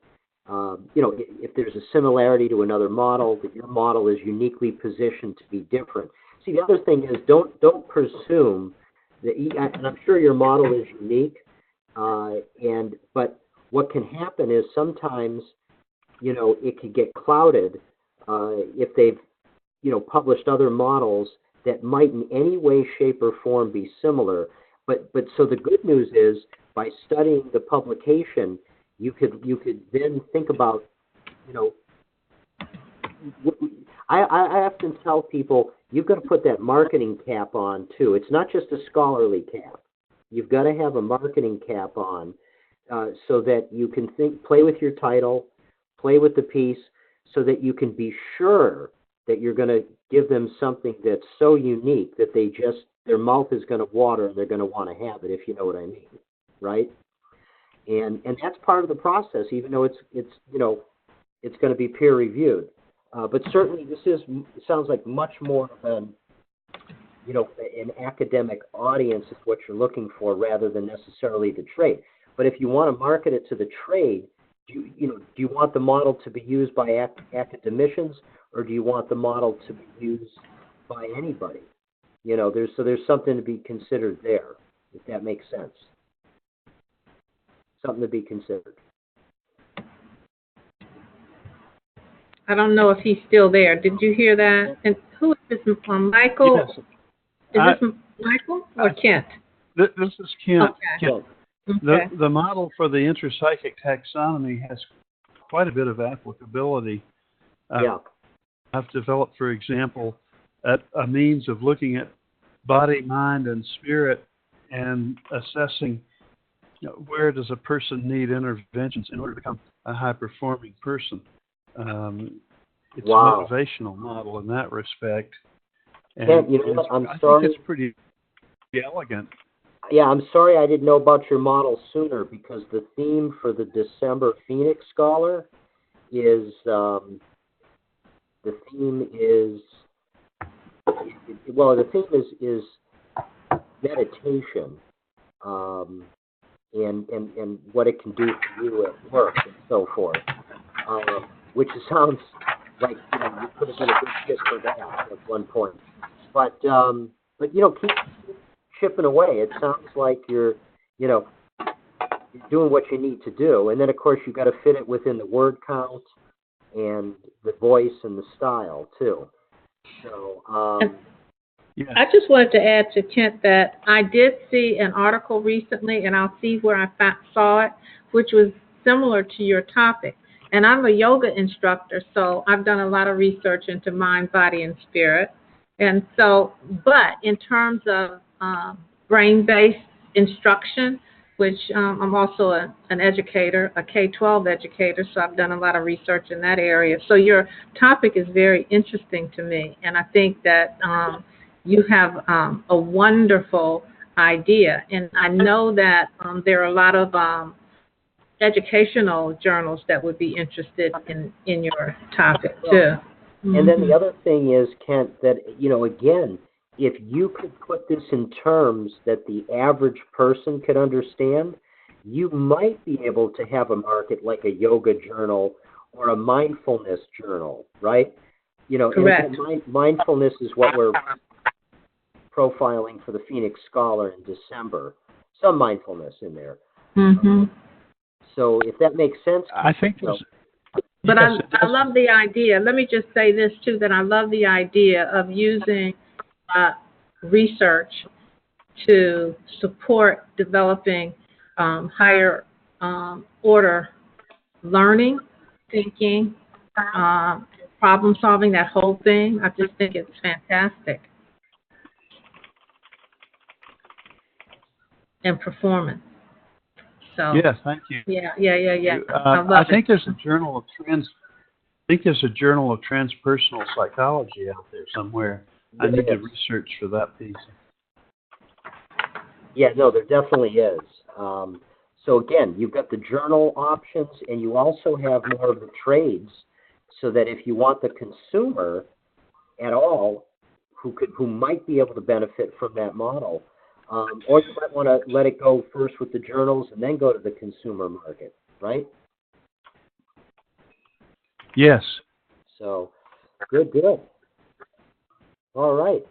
S1: if there's a similarity to another model, that your model is uniquely positioned to be different. See, the other thing is don't presume that, and I'm sure your model is unique, but what can happen is sometimes, it could get clouded if they've, published other models that might in any way, shape, or form be similar. But so the good news is by studying the publication, you could then think about, I often tell people you've got to put that marketing cap on too. It's not just a scholarly cap. You've got to have a marketing cap on so that you can play with your title, play with the piece, so that you can be sure that you're going to give them something that's so unique that their mouth is going to water and they're going to want to have it, if you know what I mean, right? And that's part of the process, even though it's going to be peer reviewed. But certainly it sounds like much more of an academic audience is what you're looking for rather than necessarily the trade. But if you want to market it to the trade, do you want the model to be used by academicians, or do you want the model to be used by anybody? There's something to be considered there, if that makes sense. Something to be considered.
S2: I don't know if he's still there. Did you hear that? And who is this? Michael?
S6: Yes.
S2: Is this Michael or Kent?
S6: This is Kent.
S2: Okay.
S6: Kent.
S2: Okay.
S6: The model for the intrapsychic taxonomy has quite a bit of applicability.
S1: Yeah.
S6: I've developed, for example, a means of looking at body, mind, and spirit and assessing where does a person need interventions in order to become a high-performing person. It's
S1: Wow.
S6: a motivational model in that respect. And,
S1: Kent, I'm sorry.
S6: I think it's pretty elegant.
S1: Yeah, I'm sorry I didn't know about your model sooner, because the theme for the December Phoenix Scholar is meditation, and what it can do for you at work and so forth, which sounds like you could have been a good fit for that at one point. But keep chipping away. It sounds like you're doing what you need to do, and then of course you've got to fit it within the word count and the voice and the style too. So
S6: yeah.
S2: I just wanted to add to Kent that I did see an article recently, and I'll see where I saw it, which was similar to your topic. And I'm a yoga instructor, so I've done a lot of research into mind, body, and spirit. And so, but in terms of brain-based instruction, which I'm also an educator, a K-12 educator, so I've done a lot of research in that area. So your topic is very interesting to me, and I think that you have a wonderful idea. And I know that there are a lot of educational journals that would be interested in your topic, too.
S1: And then the other thing is, Kent, that, again, if you could put this in terms that the average person could understand, you might be able to have a market like a yoga journal or a mindfulness journal, right?
S2: Correct.
S1: And mindfulness is what we're profiling for the Phoenix Scholar in December. Some mindfulness in there.
S2: Mm-hmm.
S1: So if that makes sense.
S6: I think there's.
S2: But
S6: Yes,
S2: I love the idea. Let me just say this too, that I love the idea of using research to support developing higher order learning, thinking, problem solving, that whole thing. I just think it's fantastic. And performance. So
S6: Yes, thank you.
S2: yeah.
S6: I think there's a journal of transpersonal psychology out there somewhere. I need to research for that piece.
S1: Yeah, no, there definitely is. So again, you've got the journal options, and you also have more of the trades, so that if you want the consumer at all, who might be able to benefit from that model, or you might want to let it go first with the journals and then go to the consumer market, right?
S6: Yes.
S1: So, good. All right.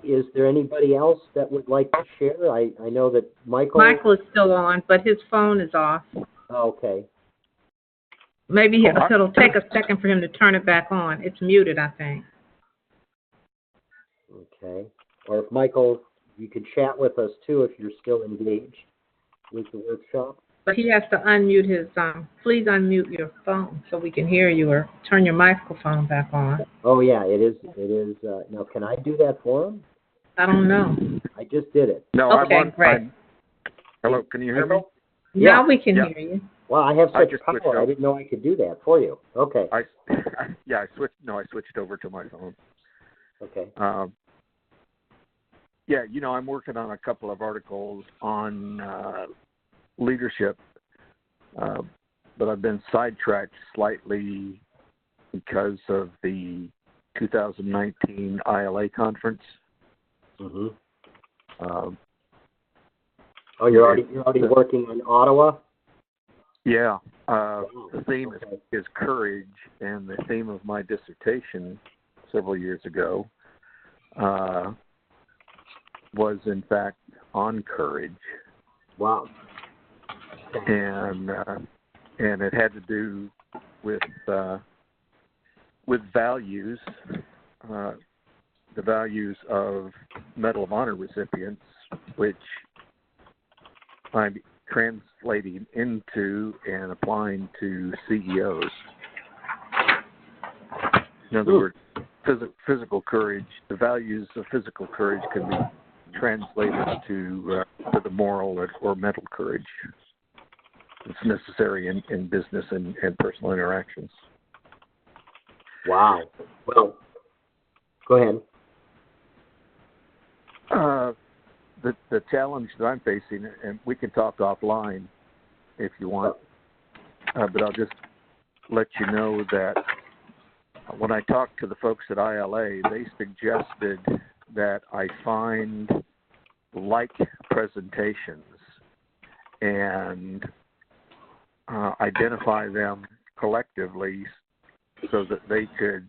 S1: Is there anybody else that would like to share? I know that Michael
S2: is still on, but his phone is off.
S1: Okay.
S2: Maybe it'll take a second for him to turn it back on. It's muted, I think.
S1: Okay. Or if Michael, you could chat with us too if you're still engaged with the workshop.
S2: But he has to unmute his, please unmute your phone so we can hear you, or turn your microphone back on.
S1: Oh, yeah, it is. Now, can I do that for him?
S2: I don't know.
S1: I just did it.
S7: No,
S2: okay, great.
S7: Hello, can you hear me?
S2: Now we can hear you.
S1: Well, I have such
S7: switched
S1: power. I didn't know I could do that for you. Okay.
S7: I switched over to my phone.
S1: Okay.
S7: I'm working on a couple of articles on leadership, but I've been sidetracked slightly because of the 2019 ILA conference.
S1: Mm-hmm. You're already working on Ottawa?
S7: Yeah. The theme is courage, and the theme of my dissertation several years ago was, in fact, on courage.
S1: Wow.
S7: And it had to do with values, the values of Medal of Honor recipients, which I'm translating into and applying to CEOs. In other words, physical courage, the values of physical courage can be translated to the moral or mental courage. It's necessary in business and personal interactions.
S1: Wow. Well, go ahead.
S7: The challenge that I'm facing, and we can talk offline if you want, but I'll just let you know that when I talked to the folks at ILA, they suggested that I find like presentations and identify them collectively so that they could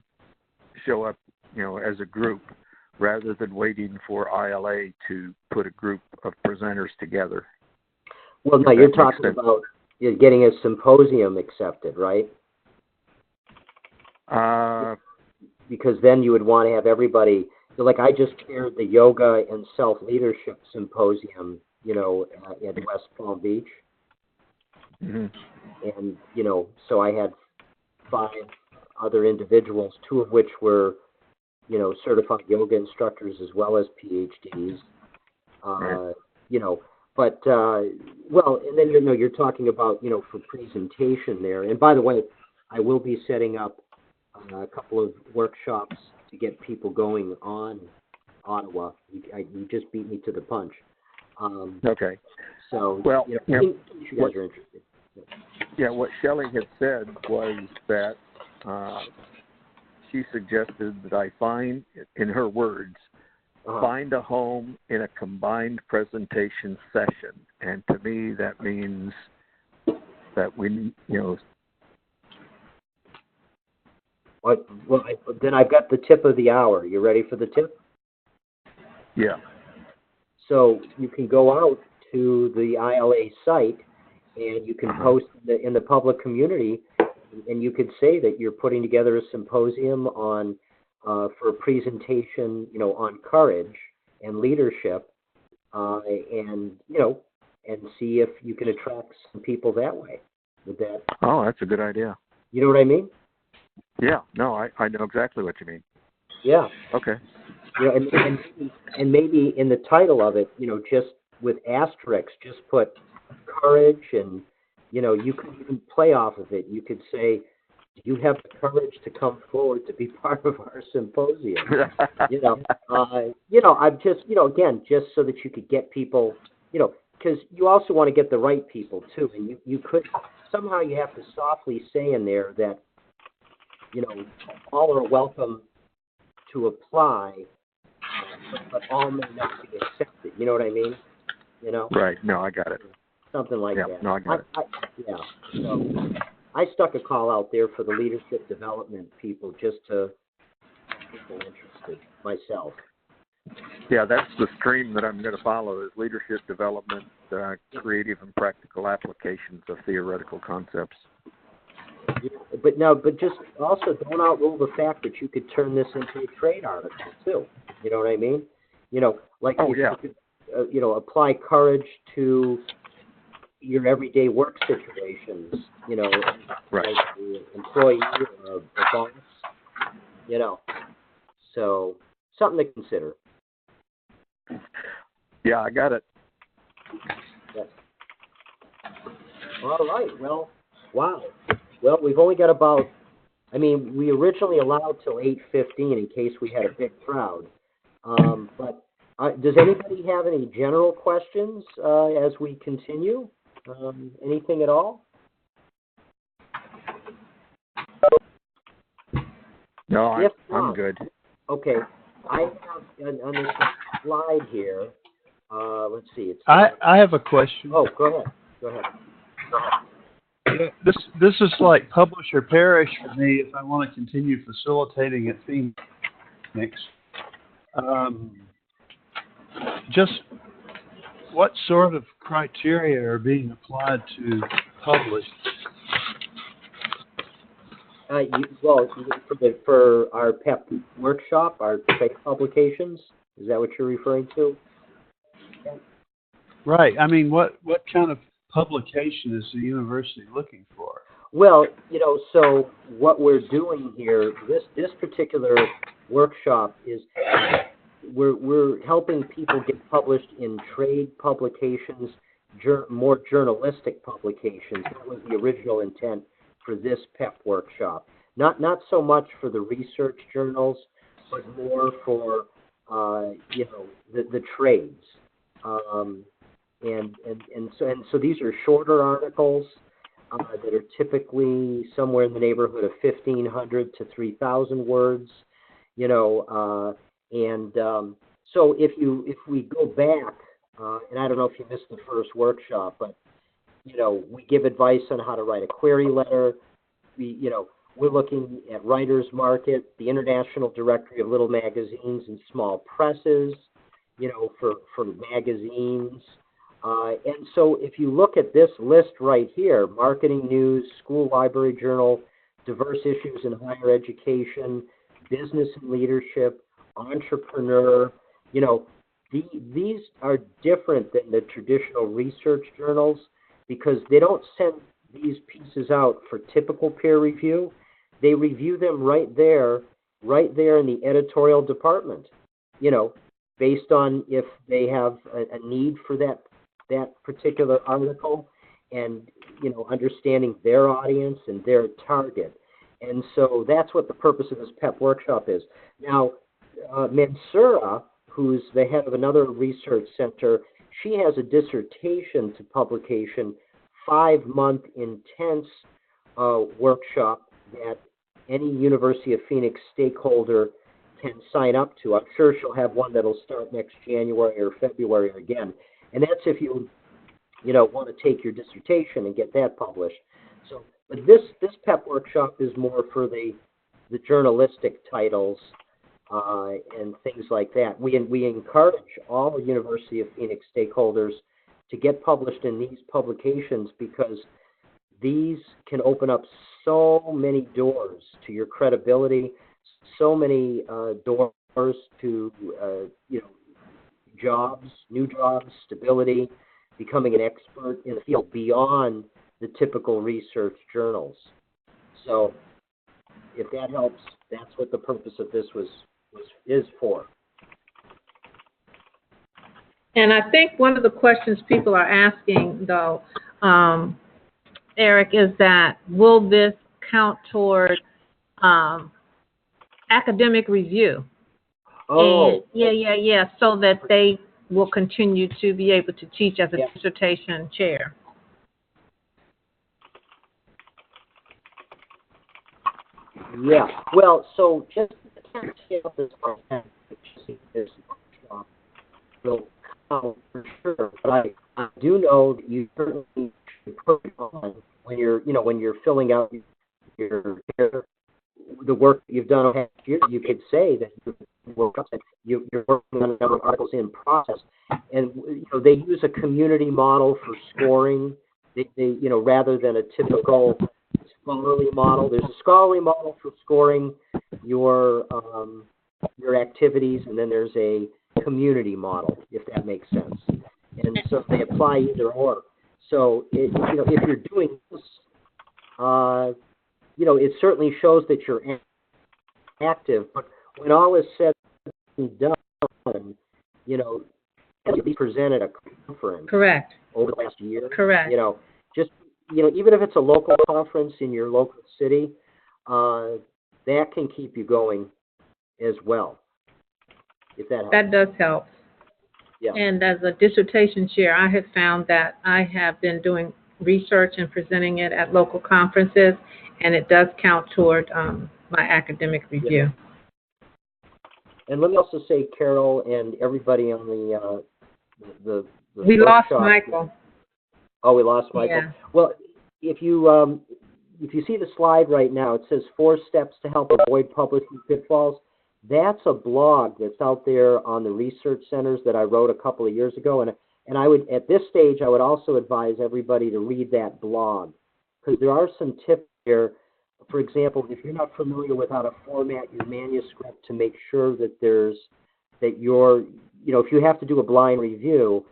S7: show up, as a group, rather than waiting for ILA to put a group of presenters together.
S1: Well, no, you're talking about getting a symposium accepted, right? Because then you would want to have everybody. Like I just chaired the Yoga and Self-Leadership Symposium, at West Palm Beach.
S7: Mm-hmm.
S1: And, so I had 5 other individuals, 2 of which were, certified yoga instructors as well as PhDs.
S7: Right.
S1: But, and then, you're talking about, for presentation there. And by the way, I will be setting up a couple of workshops to get people going on Ottawa. You just beat me to the punch.
S7: Okay.
S1: So,
S7: well,
S1: you guys are interested.
S7: Yeah, what Shelley had said was that she suggested that I find, in her words, find a home in a combined presentation session. And to me, that means that we,
S1: Well, then I've got the tip of the hour. You ready for the tip?
S7: Yeah.
S1: So you can go out to the ILA site and you can post in the public community, and you could say that you're putting together a symposium on for a presentation, on courage and leadership, and and see if you can attract some people that way. With that,
S7: Oh, that's a good idea.
S1: you know what I mean?
S7: Yeah. No, I know exactly what you mean.
S1: Yeah.
S7: Okay.
S1: And maybe in the title of it, just with asterisks, just put courage, and you could even play off of it. You could say, "Do you have the courage to come forward to be part of our symposium?" I'm just, again, just so that you could get people, because you also want to get the right people too, and you could somehow you have to softly say in there that, all are welcome to apply, but all may not be accepted. You know what I mean?
S7: Right. No, I got it.
S1: Something like
S7: Yeah.
S1: that.
S7: No, I got it.
S1: Yeah. So I stuck a call out there for the leadership development people, just to people interested myself.
S7: Yeah, that's the stream that I'm going to follow, is leadership development, creative and practical applications of theoretical concepts.
S1: Yeah, but just also don't outrule the fact that you could turn this into a trade article too. You know what I mean? Like
S7: Oh,
S1: you
S7: yeah.
S1: could, apply courage to your everyday work situations.
S7: Right.
S1: Like an employee or a boss. So something to consider.
S7: Yeah, I got it.
S1: Yes. All right. Well, wow. Well, we've only got about. We originally allowed till 8:15 in case we had a big crowd. But does anybody have any general questions as we continue? Anything at all?
S7: No,
S1: If
S7: I'm
S1: not,
S7: good.
S1: Okay. I have on this slide here. Let's see.
S6: I have a question.
S1: Oh, go ahead.
S6: Yeah, this is like publish or perish for me if I want to continue facilitating at Phoenix. Just what sort of criteria are being applied to publish?
S1: For our PEP workshop, our trade publications, is that what you're referring to?
S6: Right. What kind of publication is the university looking for?
S1: Well, so what we're doing here, this particular workshop is we're helping people get published in trade publications, more journalistic publications. That was the original intent for this PEP workshop. Not so much for the research journals, but more for the trades. And so these are shorter articles that are typically somewhere in the neighborhood of 1,500 to 3,000 words. So if we go back, and I don't know if you missed the first workshop, but we give advice on how to write a query letter. We're looking at Writer's Market, the International Directory of Little Magazines and Small Presses, for magazines. And so if you look at this list right here, marketing news, school library journal, diverse issues in higher education, business and leadership, entrepreneur, these are different than the traditional research journals because they don't send these pieces out for typical peer review. They review them right there in the editorial department, based on if they have a need for that particular article and, understanding their audience and their target. And so that's what the purpose of this PEP workshop is. Now, Mansura, who's the head of another research center, she has a dissertation to publication, 5-month intense workshop that any University of Phoenix stakeholder can sign up to. I'm sure she'll have one that'll start next January or February again. And that's if you want to take your dissertation and get that published. So, but this PEP workshop is more for the journalistic titles, and things like that. We encourage all University of Phoenix stakeholders to get published in these publications because these can open up so many doors to your credibility, so many doors to jobs, new jobs, stability, becoming an expert in the field beyond the typical research journals. So if that helps, that's what the purpose of this is for.
S2: And I think one of the questions people are asking, though, Eric, is that will this count toward academic review?
S1: Oh.
S2: And, yeah, so that they will continue to be able to teach as a dissertation chair.
S1: Yeah. Well, so just will count for sure. But I do know that you certainly should put it on when you're filling out the work that you've done last year. You could say that you're working on a number of articles in process, and they use a community model for scoring. They rather than a typical scholarly model. There's a scholarly model for scoring your activities, and then there's a community model, if that makes sense. And so they apply either or. So if you're doing this, it certainly shows that you're active. But when all is said and done, be presented at a conference.
S2: Correct.
S1: Over the last year.
S2: Correct.
S1: Even if it's a local conference in your local city, that can keep you going as well, if that helps.
S2: That does help.
S1: Yeah.
S2: And as a dissertation chair, I have found that I have been doing research and presenting it at local conferences, and it does count toward my academic review.
S1: Yeah. And let me also say, Carol and everybody on the
S2: we lost Michael.
S1: Oh, we lost Michael.
S2: Yeah.
S1: Well, if you see the slide right now, it says 4 steps to help avoid publishing pitfalls. That's a blog that's out there on the research centers that I wrote a couple of years ago, and I would, at this stage, I would also advise everybody to read that blog because there are some tips here. For example, if you're not familiar with how to format your manuscript to make sure that if you have to do a blind review,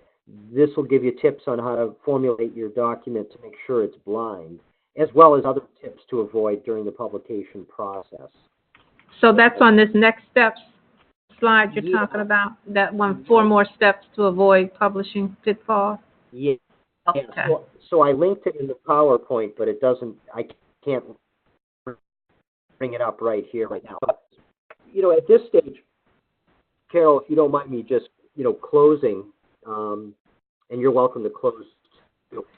S1: this will give you tips on how to formulate your document to make sure it's blind, as well as other tips to avoid during the publication process.
S2: So that's on this next steps slide you're talking about? That one, 4 more steps to avoid publishing pitfalls?
S1: Yeah.
S2: Okay.
S1: So I linked it in the PowerPoint, but I can't bring it up right here, right now. But, at this stage, Carol, if you don't mind me just, closing, and you're welcome to close.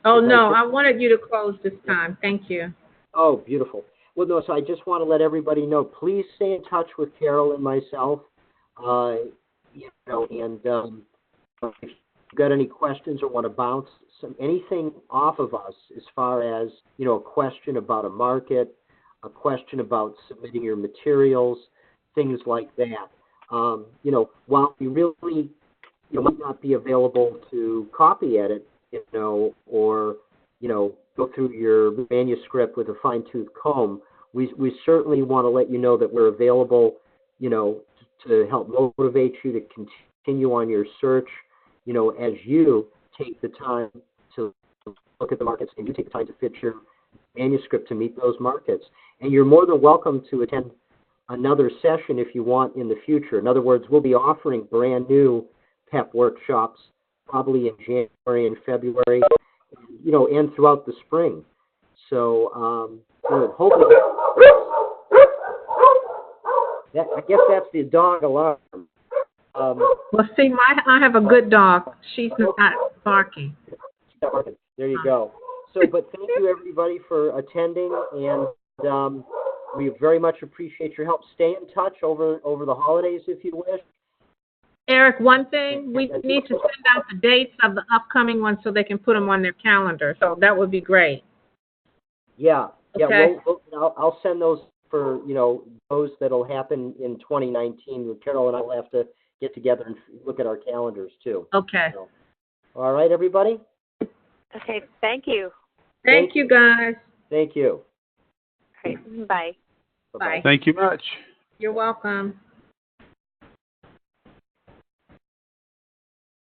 S2: Oh, no, I wanted you to close this time. Thank you.
S1: Oh, beautiful. Well, no, so I just want to let everybody know, please stay in touch with Carol and myself, and if you've got any questions or want to bounce anything off of us as far as, a question about a market, a question about submitting your materials, things like that. While you really might not be available to copy edit, or, go through your manuscript with a fine-tooth comb, we certainly want to let you know that we're available, to help motivate you to continue on your search, as you take the time to look at the markets and you take the time to fit your manuscript to meet those markets. And you're more than welcome to attend another session if you want in the future. In other words, we'll be offering brand new PEP workshops probably in January and February, and throughout the spring. So, hopefully, I guess that's the dog alarm.
S2: Well, see, I have a good dog. She's not barking.
S1: There you go. So, but thank you everybody for attending, and we very much appreciate your help. Stay in touch over the holidays if you wish.
S2: Eric, one thing, we need to send out the dates of the upcoming ones so they can put them on their calendar. So that would be great.
S1: Yeah.
S2: Okay.
S1: I'll send those for, those that'll happen in 2019. Carol and I will have to get together and look at our calendars too.
S2: Okay.
S1: So, all right, everybody?
S3: Okay, thank you.
S2: Thank you, guys.
S1: Thank you.
S3: All right, bye.
S1: Bye-bye.
S2: Bye.
S6: Thank you much.
S2: You're welcome.